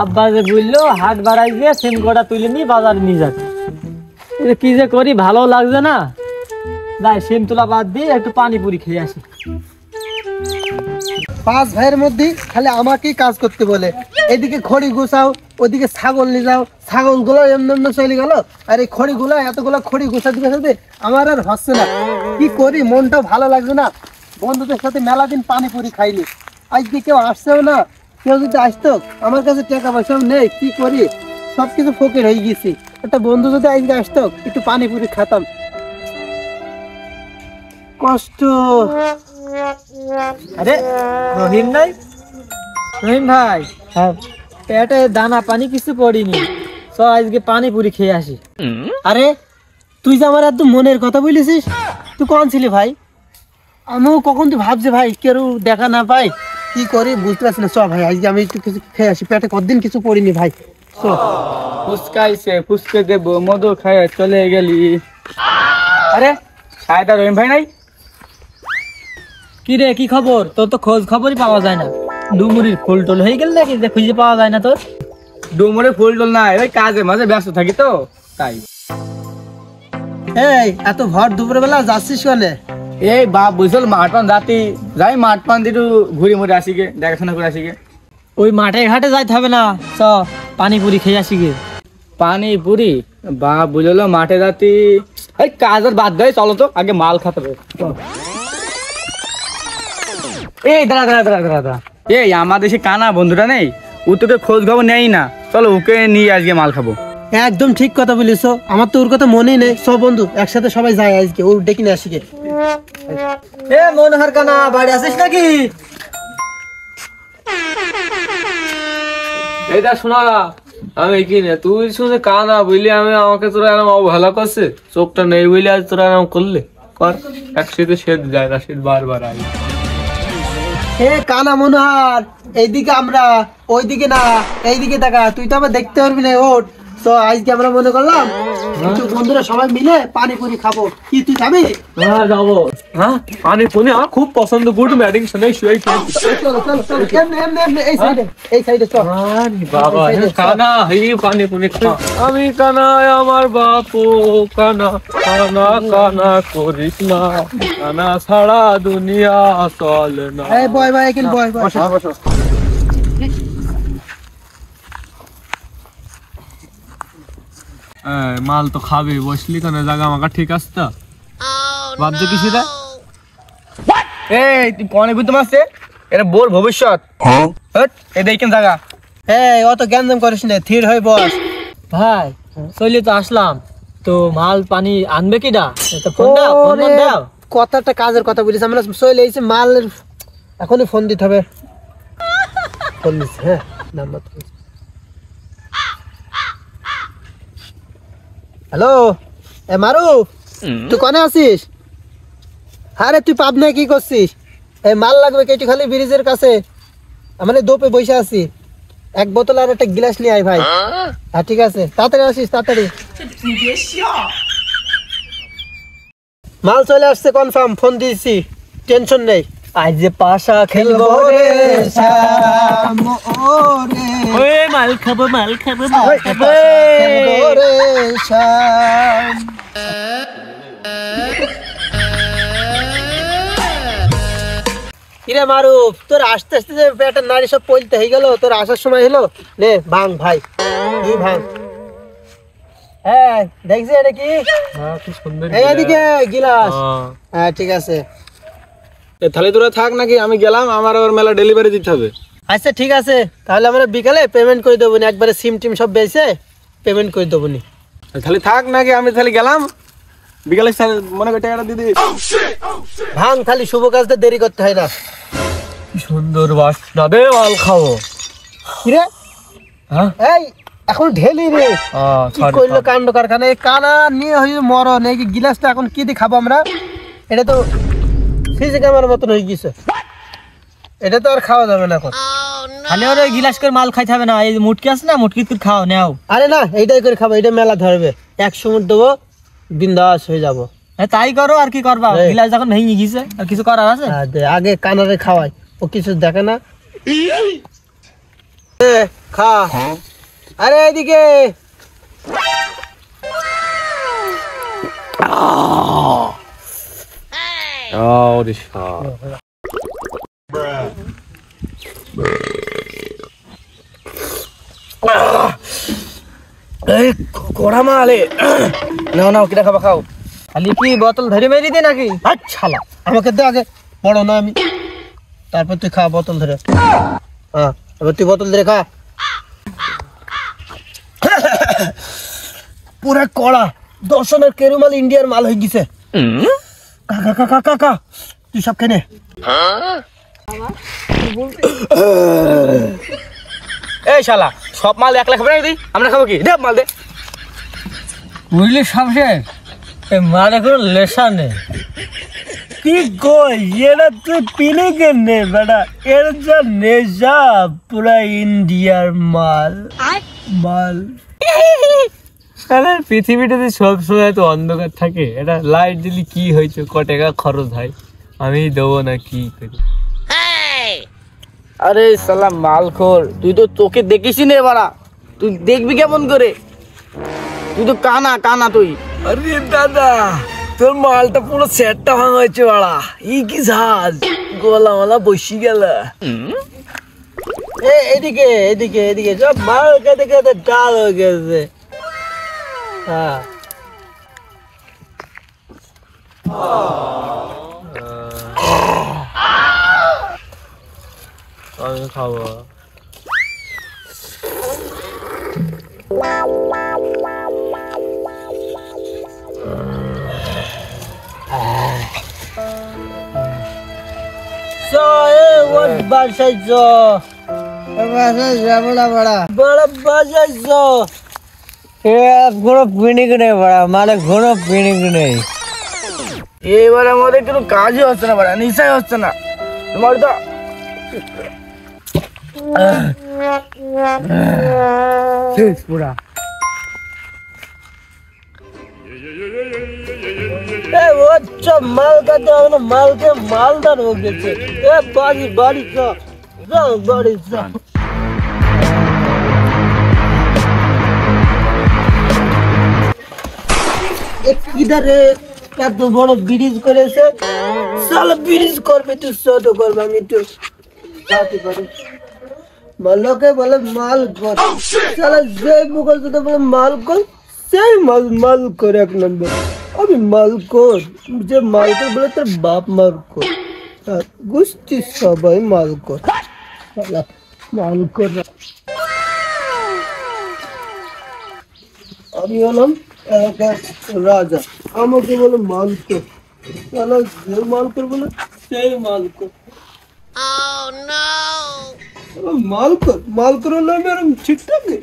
আব্বা যে বললো হাট বাড়াই দিয়ে সিম কটা তুলে নিয়ে বাজারে নিয়ে যাচ্ছে। কি যে করি ভালো লাগছে না, যাই সিম তোলা বাদ দিয়ে একটু পানিপুরি খেয়ে আসি। 5 ভাইয়ের মধ্যে খালি আমাকেই কাজ করতে বলে, এদিকে খড়ি গুছাও, ওদিকে ছাগল নিয়ে যাও, ছাগল গুলো এমনি চলে গেল, আর এই খড়ি গুলো এতগুলো খড়ি গুছাতে গুছাতে আমার আর হচ্ছে না। কি করি, মনটাও ভালো লাগছে না। বন্ধুদের সাথে মেলা দিন পানিপুরি খাইনি, আজকে কেউ আসছেও না। কেউ যদি আসতো, আমার কাছে টাকা পয়সাও নেই, কি করি, সবকিছু ফকির হয়ে গেছি। একটা বন্ধু যদি আজকে আসতো, একটু পানিপুরি খেতাম। কষ্ট। আরে রহিম নাই? রহিম ভাই, হ্যাঁ, পেটে দানা পানি কিছু পড়িনি, তো আজকে পানিপুরি খেয়ে আসি। আরে তুই যে আমার একদম মনের কথা বলেছিস, তুই কোন ছিলি ভাই? আমিও কখন তুই ভাবছি ভাই কেউ দেখা না পাই, কি করি বুঝতে পারছি না। চ ভাই, আজকে আমি একটু কিছু খেয়ে আসি, পেটে কতদিন কিছু পড়িনি ভাই। ফুচকাইছে, ফুচকে দেবো, মধু খায় চলে গেলি। আরে সায়দা রহিম ভাই নাই? কি রে, কি খবর? তোর তো খোঁজ খবরই পাওয়া যায় না। ডুমুরির ফুল টুল হয়ে গেল নাকি যে খুঁজে পাওয়া যায় না তোর? ডুমুরে ফুল টুল নাই, ওই কাজে মাঝে ব্যস্ত থাকি তো তাই। এই এত ভর দুপুর বেলা যাচ্ছিস কেনে? এই বাপ বুঝল মাঠ পান জাতি যাই, মাঠ পান একটু ঘুরে মুড়ে আসি গে, দেখাশোনা করে আসি গে। ওই মাঠে ঘাটে যাইতে হবে না, চ পানিপুরি খেয়ে আসি গে। পানিপুরি বাপ বুঝলো মাঠে জাতি, এই কাজের বাদ দেয়, চলো তো আগে মাল খাতে হবে। এই দাঁড়া দাঁড়া দাঁড়া দাঁড়া দাঁড়া, এই আমাদের সে কানা বন্ধুটা নেই, ও তোকে খোঁজ খবর নেই না, চলো ওকে নিয়ে আজকে মাল খাবো। একদম ঠিক কথা বলিস, আমার তো ওর কথা মনেই নেই। সব বন্ধু একসাথে সবাই যায় আজকে, ওর ডেকে নিয়ে আসি গে। এ মনোহর কানা, বাড়ি আসিস নাকি? এইটা শোনা, আমি কি না তুই শুনে কানা বললি, আমি আমাকে তোরা এরকম অবহেলা করছে, চোখটা নেই বলে আজ তোরা এরকম করলে কর। একসাথে শীত যায় না, শীত বারবার আই। হে কানা মনোহর, এইদিকে আমরা, ওইদিকে না, এইদিকে দেখা, তুই তো আবার দেখতে পারবি না। ওঠ, তো আজকে আমরা মনে করলাম একটু বন্ধুরা সবাই মিলে পানিপুরি খাবো। কি তুই খাবি? হ্যাঁ যাবো। হ্যাঁ পানিপুরি আমার খুব পছন্দ, গুড ম্যাডিং শুনে শুয়ে চলো চলো চলো, এমনি এমনি এমনি, এই সাইডে, এই সাইডে চল। বাবা কানা হি পানিপুরি খা। আমি কানায় আমার বাপু কানা, কানা কানা করিস না, কানা ছাড়া দুনিয়া চলে না। এই বয় বয়, এখানে বয় বয়। মাল তো খাবে, বসলি কেন? জায়গা আমাকে ঠিক আছে তো? ভাবছো কিছু রে? এই তুই কনে বুঝতে পারছে, এটা বোর ভবিষ্যৎ। এই দেখেন জায়গা। এই অত জ্ঞানদাম করিস না, থির হয়ে বস। ভাই চলে তো আসলাম, তো মাল পানি আনবে কিডা? ফোন দাও, ফোন ওরে, দাও। কথাটা কাজের কথা বলিস, আমরা চলে এসেছি, মাল এখনই ফোন দিতে হবে। ফোন দিচ্ছি, হ্যাঁ নাম্বার। হ্যালো, এ মারুফ, তুই কনে আছিস? আরে তুই পাবনায় কি করছিস? এই মাল লাগবে কেটে খালি ব্রিজের কাছে, আমরা দোপে বসে আছি। এক বোতল আর একটা গ্লাস নিয়ে আয় ভাই। হ্যাঁ ঠিক আছে, তাড়াতাড়ি আসিস, তাড়াতাড়ি। মাল চলে আসছে কনফার্ম, ফোন দিয়েছি, টেনশন নেই। আজ যে পাশা খেলবো রে শ্যাম ওরে, ওই মাল খাবো, মাল খাবো, মাল খাবো। খেলবো রে শ্যাম। কিরে মারুফ, তোর আস্তে আস্তে যে পেটের নাড়ি সব পলতে হয়ে গেল, তোর আসার সময় হলো, নে ভাঙ ভাই, তুই ভাঙ। হ্যাঁ দেখছি এটা কি, কি সুন্দর এদিকে গিলাস। হ্যাঁ ঠিক আছে, তাহলে তোরা থাক নাকি, আমি গেলাম, আমার আবার মেলা ডেলিভারি দিতে হবে। আচ্ছা ঠিক আছে, তাহলে আমরা বিকালে পেমেন্ট করে দেবো, একবারে সিম টিম সব বেঁচে পেমেন্ট করে দেবো। তাহলে থাক নাকি, আমি তাহলে গেলাম, বিকালে মনে করে টাকাটা দিয়ে দিবি। ভাঙ, খালি শুভ কাজটা দেরি করতে হয় না। কি সুন্দর বাসনা, দে মাল খাবো। কিরে হ্যাঁ এই এখন ঢেলি রে, কি করলো কাণ্ড কারখানা, এই কানা নিয়ে হয়ে মরণ। এই গিলাসটা এখন কি দিয়ে খাবো আমরা? এটা তো ফ্রিজে আমার মতন হয়ে গেছে, এটা তো আর খাওয়া যাবে না এখন। খালি ওর ওই গিলাস করে মাল খাইতে হবে না, এই মুটকি আছে না, মুটকি করে খাও নাও। আরে না, এইটাই করে খাবো, এটা মেলা ধরবে, 100 মুঠ দেবো, বিন্দাস হয়ে যাবো। তাই করো, আর কি করবা? গিলাস যখন ভেঙে গেছে আর কিছু করার আছে? আগে কানারে খাওয়াই, ও কিছু দেখে না, খা। আরে এদিকে কড়া মালে নাও নাও কিটা খাবা খাও। খালি কি বোতল ধরে মেরি দে নাকি? আচ্ছা আমাকে দে আগে, বড় না আমি, তারপর তুই খা বোতল ধরে। হ্যাঁ এবার তুই বোতল ধরে খা। পুরা কড়া দর্শনের কেরুমাল ইন্ডিয়ার মাল হয়ে গেছে। কাকা কাকা কাকা তুই সব খেনে। এই শালা সব মাল একলা খাবে না, আমরা খাবো কি? দে মাল দে। বুঝলি শামশের, এ মালে কোনো লেসা নেই। কি কই এরা তুই পিলে কেনে বেটা, এর যা নেশা পুরা ইন্ডিয়ার মাল মাল। সারা পৃথিবীটাতে সব সময় তো অন্ধকার থাকে, এটা লাইট দিলে কি হয়েছে, ক টাকা খরচ হয়, আমি দেবো না কি করি? আরে শালা মালখোর, তুই তো তোকে দেখিস নে বাড়া, তুই দেখবি কেমন করে? তুই তো কানা কানা তুই। আরে দাদা তোর মালটা পুরো সেটটা ভাঙা হয়েছে বাড়া, ই কি ঝাঁজ, গলা মালা বসি গেল। এদিকে এদিকে এদিকে সব মাল খেতে খেতে ডাল হয়ে গেছে। হ্যাঁ আমি খাবো। বাসায় যাবো না বড়া, বড় বাসায় কোনো পিনিক নেই বড়া, মানে কোনো পিনিক নেই। এবার আমাদের কোনো কাজই হচ্ছে না বাড়া, নিশাই হচ্ছে না তোমার তো। পুরা মাল খাতে হবে না, মালকে মালদার হয়ে গেছে। বাড়ি বাড়ি যাও বাড়ি যাও। কিধারে এত বড় ব্রিজ করেছে, সালা ব্রিজ করবে তুই ছোট করবে, আমি তো যাতে পারি। লোকে বলে মাল কর, সালা যে মুখল তো বলে মাল কর, সেই মাল মাল কর এক নম্বর। আমি মাল কর, যে মাল কর বলে তোর বাপ মাল কর, গোষ্ঠী সবাই মাল কর, সালা মাল কর। আমি হলাম রাজা, আমাকে বলে মাল কর, সালা যে মাল কর বলে সেই মাল কর। মাল কর, মাল করো না, আমি ঠিকঠাক নেই।